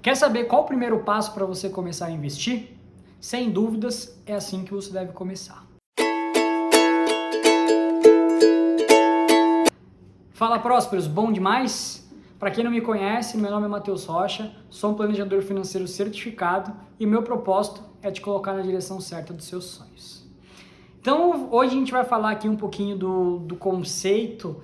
Quer saber qual o primeiro passo para você começar a investir? Sem dúvidas, é assim que você deve começar. Fala, prósperos, bom demais? Para quem não me conhece, meu nome é Matheus Rocha, sou um planejador financeiro certificado e meu propósito é te colocar na direção certa dos seus sonhos. Então, hoje a gente vai falar aqui um pouquinho do conceito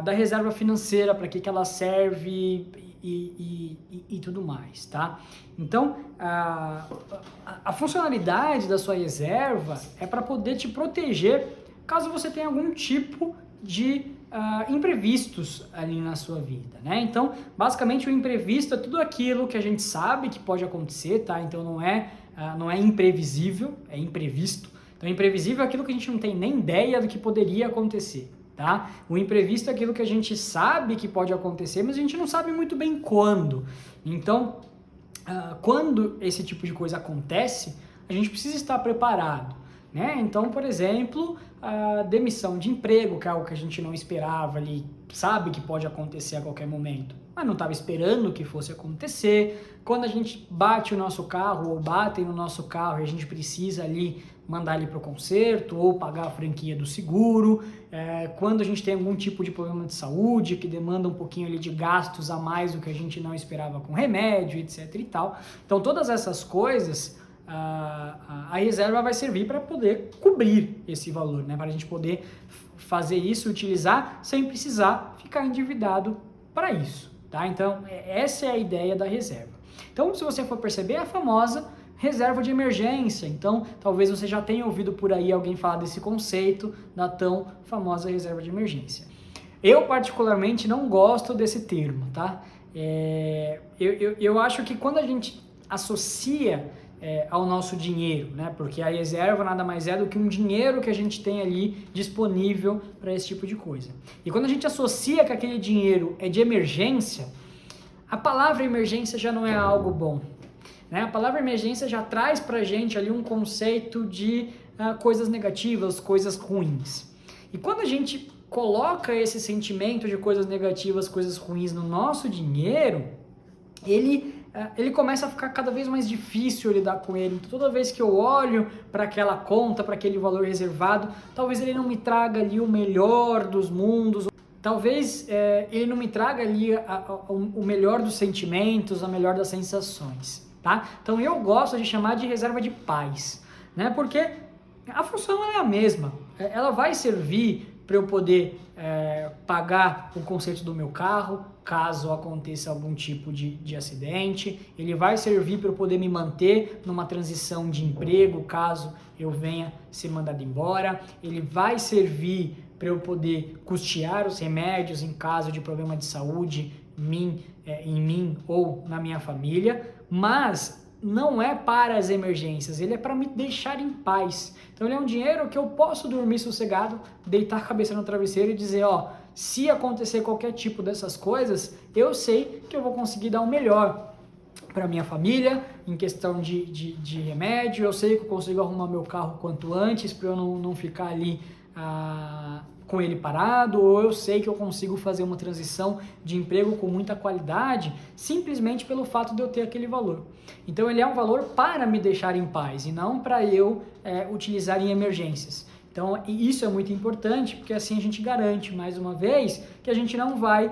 da reserva financeira, para que ela serve e tudo mais, tá? Então, a funcionalidade da sua reserva é para poder te proteger caso você tenha algum tipo de imprevistos ali na sua vida, né? Então, basicamente, o imprevisto é tudo aquilo que a gente sabe que pode acontecer, tá? Então, não é imprevisível, é imprevisto. Então, imprevisível é aquilo que a gente não tem nem ideia do que poderia acontecer, tá? O imprevisto é aquilo que a gente sabe que pode acontecer, mas a gente não sabe muito bem quando. Então, quando esse tipo de coisa acontece, a gente precisa estar preparado, né? Então, por exemplo, a demissão de emprego, que é algo que a gente não esperava ali, sabe que pode acontecer a qualquer momento, mas não estava esperando que fosse acontecer. Quando a gente bate o nosso carro ou batem no nosso carro e a gente precisa ali mandar ele para o conserto ou pagar a franquia do seguro, quando a gente tem algum tipo de problema de saúde que demanda um pouquinho ali de gastos a mais do que a gente não esperava com remédio, etc e tal. Então, todas essas coisas, a reserva vai servir para poder cobrir esse valor, né? Para a gente poder fazer isso, utilizar sem precisar ficar endividado para isso, tá? Então, essa é a ideia da reserva. Então, se você for perceber, é a famosa reserva de emergência. Então, talvez você já tenha ouvido por aí alguém falar desse conceito da tão famosa reserva de emergência. Eu, particularmente, não gosto desse termo, tá? Eu acho que quando a gente associa ao nosso dinheiro, né? Porque a reserva nada mais é do que um dinheiro que a gente tem ali disponível para esse tipo de coisa. E quando a gente associa que aquele dinheiro é de emergência, a palavra emergência já não é algo bom, né? A palavra emergência já traz para a gente ali um conceito de coisas negativas, coisas ruins. E quando a gente coloca esse sentimento de coisas negativas, coisas ruins no nosso dinheiro, ele começa a ficar cada vez mais difícil lidar com ele. Então, toda vez que eu olho para aquela conta, para aquele valor reservado, talvez ele não me traga ali o melhor dos mundos, talvez ele não me traga ali o melhor dos sentimentos, a melhor das sensações, tá? Então, eu gosto de chamar de reserva de paz, né? Porque a função é a mesma. Ela vai servir para eu poder pagar o conserto do meu carro, caso aconteça algum tipo de acidente. Ele vai servir para eu poder me manter numa transição de emprego, caso eu venha ser mandado embora. Ele vai servir para eu poder custear os remédios em caso de problema de saúde em mim ou na minha família, mas não é para as emergências, ele é para me deixar em paz. Então ele é um dinheiro que eu posso dormir sossegado, deitar a cabeça no travesseiro e dizer, se acontecer qualquer tipo dessas coisas, eu sei que eu vou conseguir dar o melhor para minha família, em questão de remédio, eu sei que eu consigo arrumar meu carro quanto antes, para eu não ficar ali com ele parado, ou eu sei que eu consigo fazer uma transição de emprego com muita qualidade, simplesmente pelo fato de eu ter aquele valor. Então ele é um valor para me deixar em paz, e não para eu utilizar em emergências. Então isso é muito importante, porque assim a gente garante, mais uma vez, que a gente não vai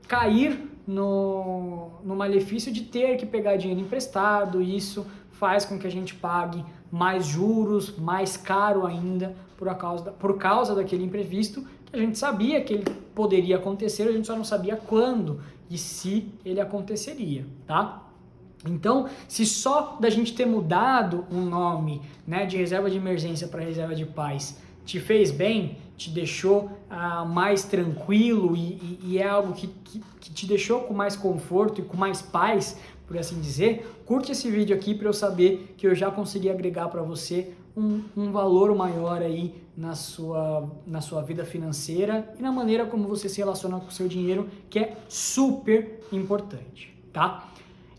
cair no malefício de ter que pegar dinheiro emprestado. Isso faz com que a gente pague mais juros, mais caro ainda, por causa daquele imprevisto que a gente sabia que ele poderia acontecer, a gente só não sabia quando e se ele aconteceria, tá? Então, se só da gente ter mudado um nome, né, de reserva de emergência para reserva de paz te fez bem, te deixou mais tranquilo e é algo que te deixou com mais conforto e com mais paz, por assim dizer, curte esse vídeo aqui para eu saber que eu já consegui agregar para você um valor maior aí na sua vida financeira e na maneira como você se relaciona com o seu dinheiro, que é super importante, tá?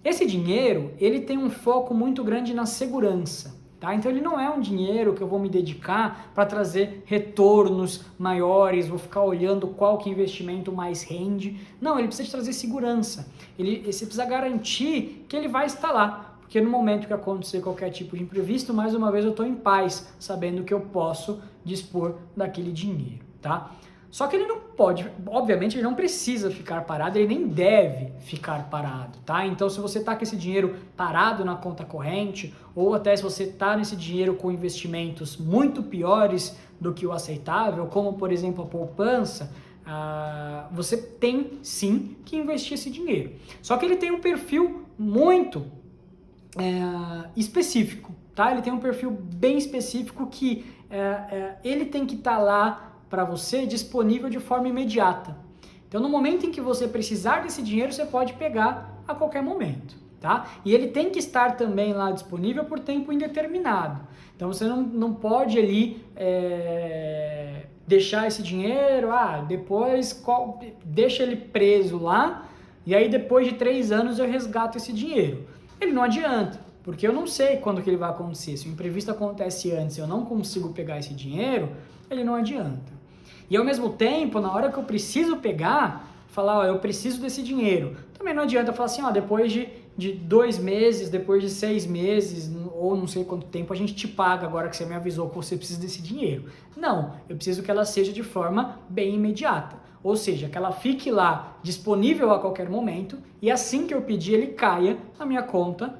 Esse dinheiro, ele tem um foco muito grande na segurança, tá? Então ele não é um dinheiro que eu vou me dedicar para trazer retornos maiores, vou ficar olhando qual que investimento mais rende. Não, ele precisa te trazer segurança. Você precisa garantir que ele vai estar lá. Porque no momento que acontecer qualquer tipo de imprevisto, mais uma vez eu estou em paz, sabendo que eu posso dispor daquele dinheiro, tá? Só que ele não pode, obviamente ele não precisa ficar parado, ele nem deve ficar parado, tá? Então se você está com esse dinheiro parado na conta corrente, ou até se você está nesse dinheiro com investimentos muito piores do que o aceitável, como por exemplo a poupança, você tem sim que investir esse dinheiro. Só que ele tem um perfil muito específico, tá? Ele tem um perfil bem específico que ele tem que estar lá para você disponível de forma imediata. Então, no momento em que você precisar desse dinheiro, você pode pegar a qualquer momento, tá? E ele tem que estar também lá disponível por tempo indeterminado. Então, você não pode ali deixar esse dinheiro, depois deixa ele preso lá e aí depois de 3 anos eu resgato esse dinheiro. Ele não adianta, porque eu não sei quando que ele vai acontecer. Se o imprevisto acontece antes e eu não consigo pegar esse dinheiro, ele não adianta. E ao mesmo tempo, na hora que eu preciso pegar, falar, eu preciso desse dinheiro. Também não adianta falar assim, depois de 2 meses, depois de 6 meses, ou não sei quanto tempo, a gente te paga agora que você me avisou que você precisa desse dinheiro. Não, eu preciso que ela seja de forma bem imediata. Ou seja, que ela fique lá disponível a qualquer momento e assim que eu pedir, ele caia na minha conta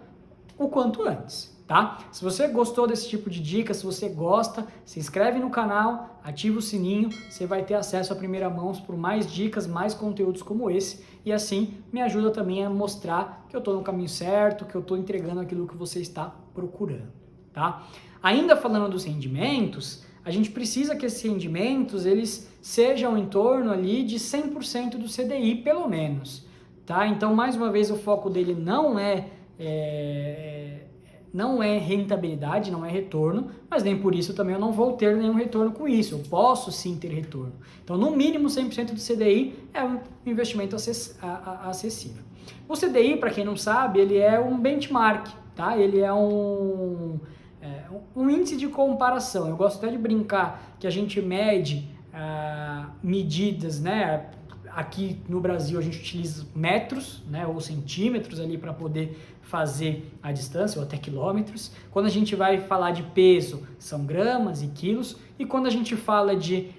o quanto antes. Tá? Se você gostou desse tipo de dica, se você gosta, se inscreve no canal, ativa o sininho, você vai ter acesso à primeira mão por mais dicas, mais conteúdos como esse e assim me ajuda também a mostrar que eu estou no caminho certo, que eu estou entregando aquilo que você está procurando, tá? Ainda falando dos rendimentos, a gente precisa que esses rendimentos eles sejam em torno ali de 100% do CDI pelo menos, tá? Então mais uma vez o foco dele não é rentabilidade, não é retorno, mas nem por isso também eu não vou ter nenhum retorno com isso, eu posso sim ter retorno. Então, no mínimo 100% do CDI é um investimento acessível. O CDI, para quem não sabe, ele é um benchmark, tá? Ele é um índice de comparação. Eu gosto até de brincar que a gente mede medidas, né? Aqui no Brasil a gente utiliza metros, né, ou centímetros ali para poder fazer a distância, ou até quilômetros. Quando a gente vai falar de peso, são gramas e quilos. E quando a gente fala de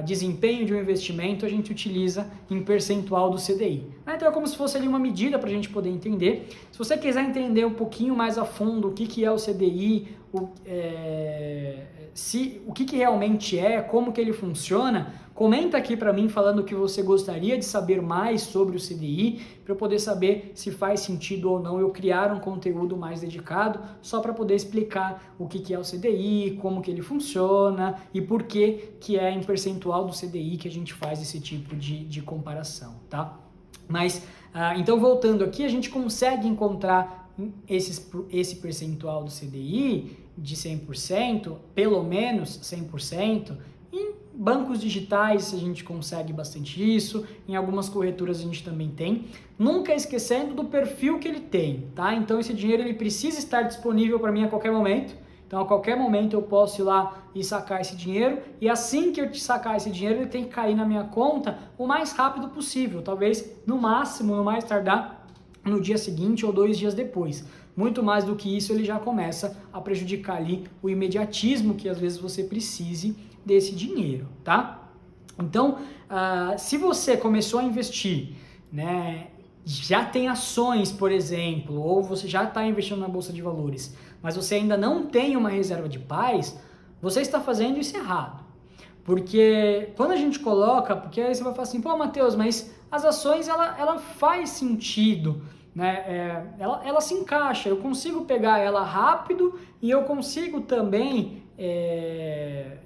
desempenho de um investimento, a gente utiliza em percentual do CDI. Então é como se fosse ali uma medida para a gente poder entender. Se você quiser entender um pouquinho mais a fundo o que é o CDI, o que realmente como que ele funciona, comenta aqui para mim falando que você gostaria de saber mais sobre o CDI, para eu poder saber se faz sentido ou não eu criar um conteúdo mais dedicado, só para poder explicar o que é o CDI, como que ele funciona e por que é em percentual do CDI que a gente faz esse tipo de comparação, tá? Mas, então voltando aqui, a gente consegue encontrar esse percentual do CDI de 100%, pelo menos 100%, em bancos digitais a gente consegue bastante isso, em algumas corretoras a gente também tem, nunca esquecendo do perfil que ele tem, tá? Então esse dinheiro ele precisa estar disponível para mim a qualquer momento, então a qualquer momento eu posso ir lá e sacar esse dinheiro, e assim que eu sacar esse dinheiro ele tem que cair na minha conta o mais rápido possível, talvez no máximo, no mais tardar, no dia seguinte ou 2 dias depois. Muito mais do que isso ele já começa a prejudicar ali o imediatismo que às vezes você precise desse dinheiro, tá? Então, se você começou a investir, né, já tem ações, por exemplo, ou você já está investindo na Bolsa de Valores, mas você ainda não tem uma reserva de paz, você está fazendo isso errado. Porque quando a gente coloca, porque aí você vai falar assim, pô, Matheus, mas as ações, ela faz sentido, né? Ela se encaixa, eu consigo pegar ela rápido e eu consigo também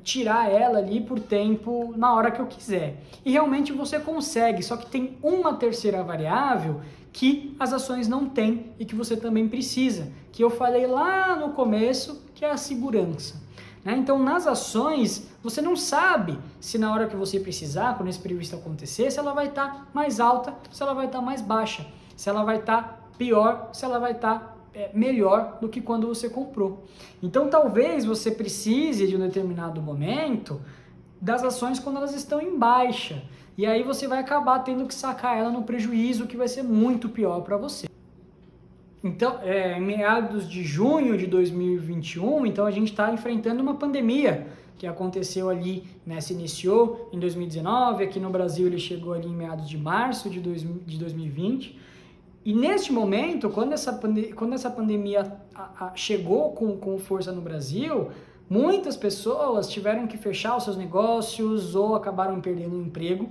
tirar ela ali por tempo na hora que eu quiser. E realmente você consegue, só que tem uma terceira variável que as ações não têm e que você também precisa, que eu falei lá no começo, que é a segurança. Então, nas ações, você não sabe se na hora que você precisar, quando esse previsto acontecer, se ela vai estar mais alta, se ela vai estar mais baixa, se ela vai estar pior, se ela vai estar melhor do que quando você comprou. Então talvez você precise de um determinado momento das ações quando elas estão em baixa, e aí você vai acabar tendo que sacar ela no prejuízo, que vai ser muito pior para você. Então, em meados de junho de 2021, então a gente está enfrentando uma pandemia que aconteceu ali, né, se iniciou em 2019, aqui no Brasil ele chegou ali em meados de março de 2020, e neste momento, quando essa pandemia chegou com força no Brasil, muitas pessoas tiveram que fechar os seus negócios ou acabaram perdendo o emprego.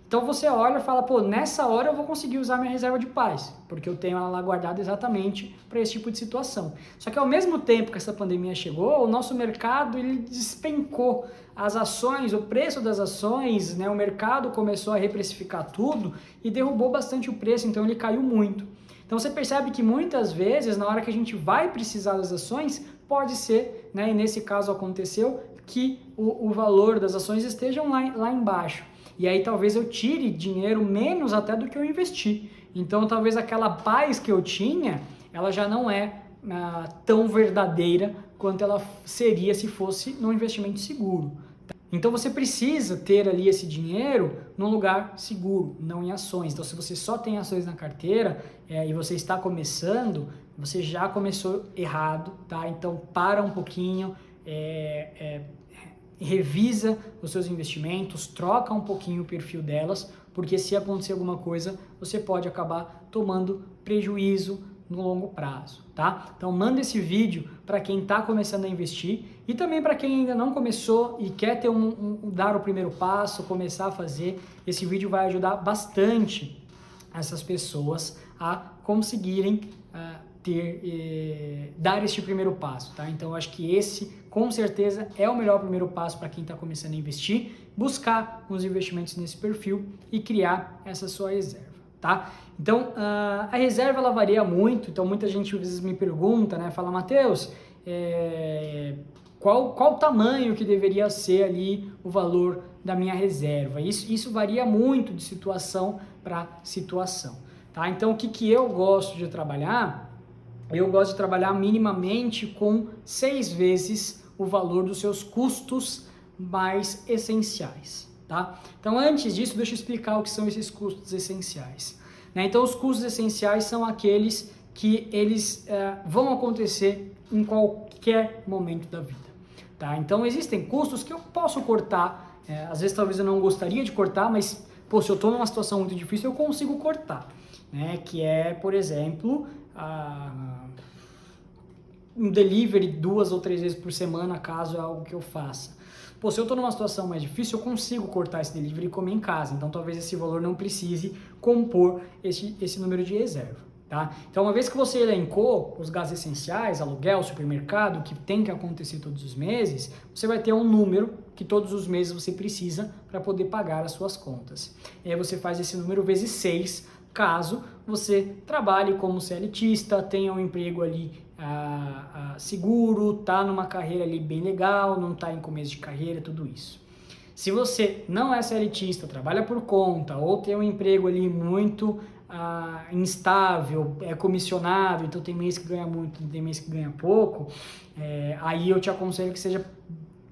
Então você olha e fala, pô, nessa hora eu vou conseguir usar minha reserva de paz, porque eu tenho ela lá guardada exatamente para esse tipo de situação. Só que ao mesmo tempo que essa pandemia chegou, o nosso mercado ele despencou. As ações, o preço das ações, né, o mercado começou a reprecificar tudo e derrubou bastante o preço, então ele caiu muito. Então você percebe que muitas vezes, na hora que a gente vai precisar das ações, pode ser, né, e nesse caso aconteceu, que o valor das ações estejam lá embaixo. E aí talvez eu tire dinheiro menos até do que eu investi. Então talvez aquela paz que eu tinha, ela já não é tão verdadeira quanto ela seria se fosse num investimento seguro. Então você precisa ter ali esse dinheiro num lugar seguro, não em ações. Então se você só tem ações na carteira e você está começando, você já começou errado, tá? Então para um pouquinho, revisa os seus investimentos, troca um pouquinho o perfil delas, porque se acontecer alguma coisa, você pode acabar tomando prejuízo no longo prazo, tá? Então manda esse vídeo para quem está começando a investir e também para quem ainda não começou e quer ter dar o primeiro passo, começar a fazer. Esse vídeo vai ajudar bastante essas pessoas a conseguirem dar este primeiro passo, tá? Então eu acho que esse, com certeza, é o melhor primeiro passo para quem está começando a investir, buscar uns investimentos nesse perfil e criar essa sua reserva, tá? Então a reserva ela varia muito, então muita gente às vezes me pergunta, né? Fala, Matheus, qual o tamanho que deveria ser ali o valor da minha reserva? Isso varia muito de situação para situação, tá? Então o que eu gosto de trabalhar? Eu gosto de trabalhar minimamente com 6 vezes o valor dos seus custos mais essenciais, tá? Então, antes disso, deixa eu explicar o que são esses custos essenciais, né? Então, os custos essenciais são aqueles que eles vão acontecer em qualquer momento da vida, tá? Então, existem custos que eu posso cortar, às vezes talvez eu não gostaria de cortar, mas, pô, se eu estou numa situação muito difícil, eu consigo cortar, né? Que é, por exemplo, um delivery 2 ou 3 vezes por semana, caso é algo que eu faça. Pô, se eu estou numa situação mais difícil, eu consigo cortar esse delivery e comer em casa. Então, talvez esse valor não precise compor esse número de reserva, tá? Então, uma vez que você elencou os gastos essenciais, aluguel, supermercado, que tem que acontecer todos os meses, você vai ter um número que todos os meses você precisa para poder pagar as suas contas. E aí você faz esse número vezes 6, caso você trabalhe como CLTista, tenha um emprego ali seguro, tá numa carreira ali bem legal, não tá em começo de carreira, tudo isso. Se você não é CLTista, trabalha por conta ou tem um emprego ali muito instável, é comissionado, então tem mês que ganha muito, tem mês que ganha pouco, aí eu te aconselho que seja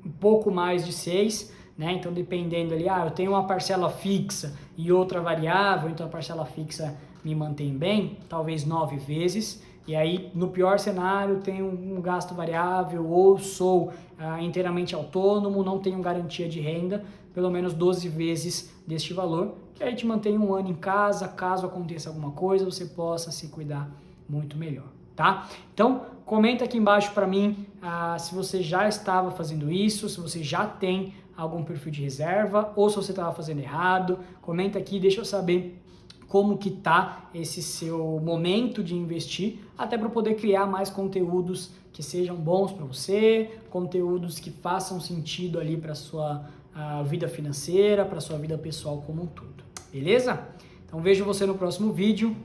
um pouco mais de 6, né? Então dependendo ali, eu tenho uma parcela fixa e outra variável, então a parcela fixa me mantém bem, talvez 9 vezes, e aí no pior cenário tenho um gasto variável ou sou inteiramente autônomo, não tenho garantia de renda, pelo menos 12 vezes deste valor, que aí te mantém um ano em casa, caso aconteça alguma coisa, você possa se cuidar muito melhor, tá? Então, comenta aqui embaixo para mim se você já estava fazendo isso, se você já tem algum perfil de reserva ou se você estava fazendo errado. Comenta aqui, deixa eu saber como que tá esse seu momento de investir, até para poder criar mais conteúdos que sejam bons para você, conteúdos que façam sentido ali para sua vida financeira, para sua vida pessoal como um todo. Beleza? Então vejo você no próximo vídeo.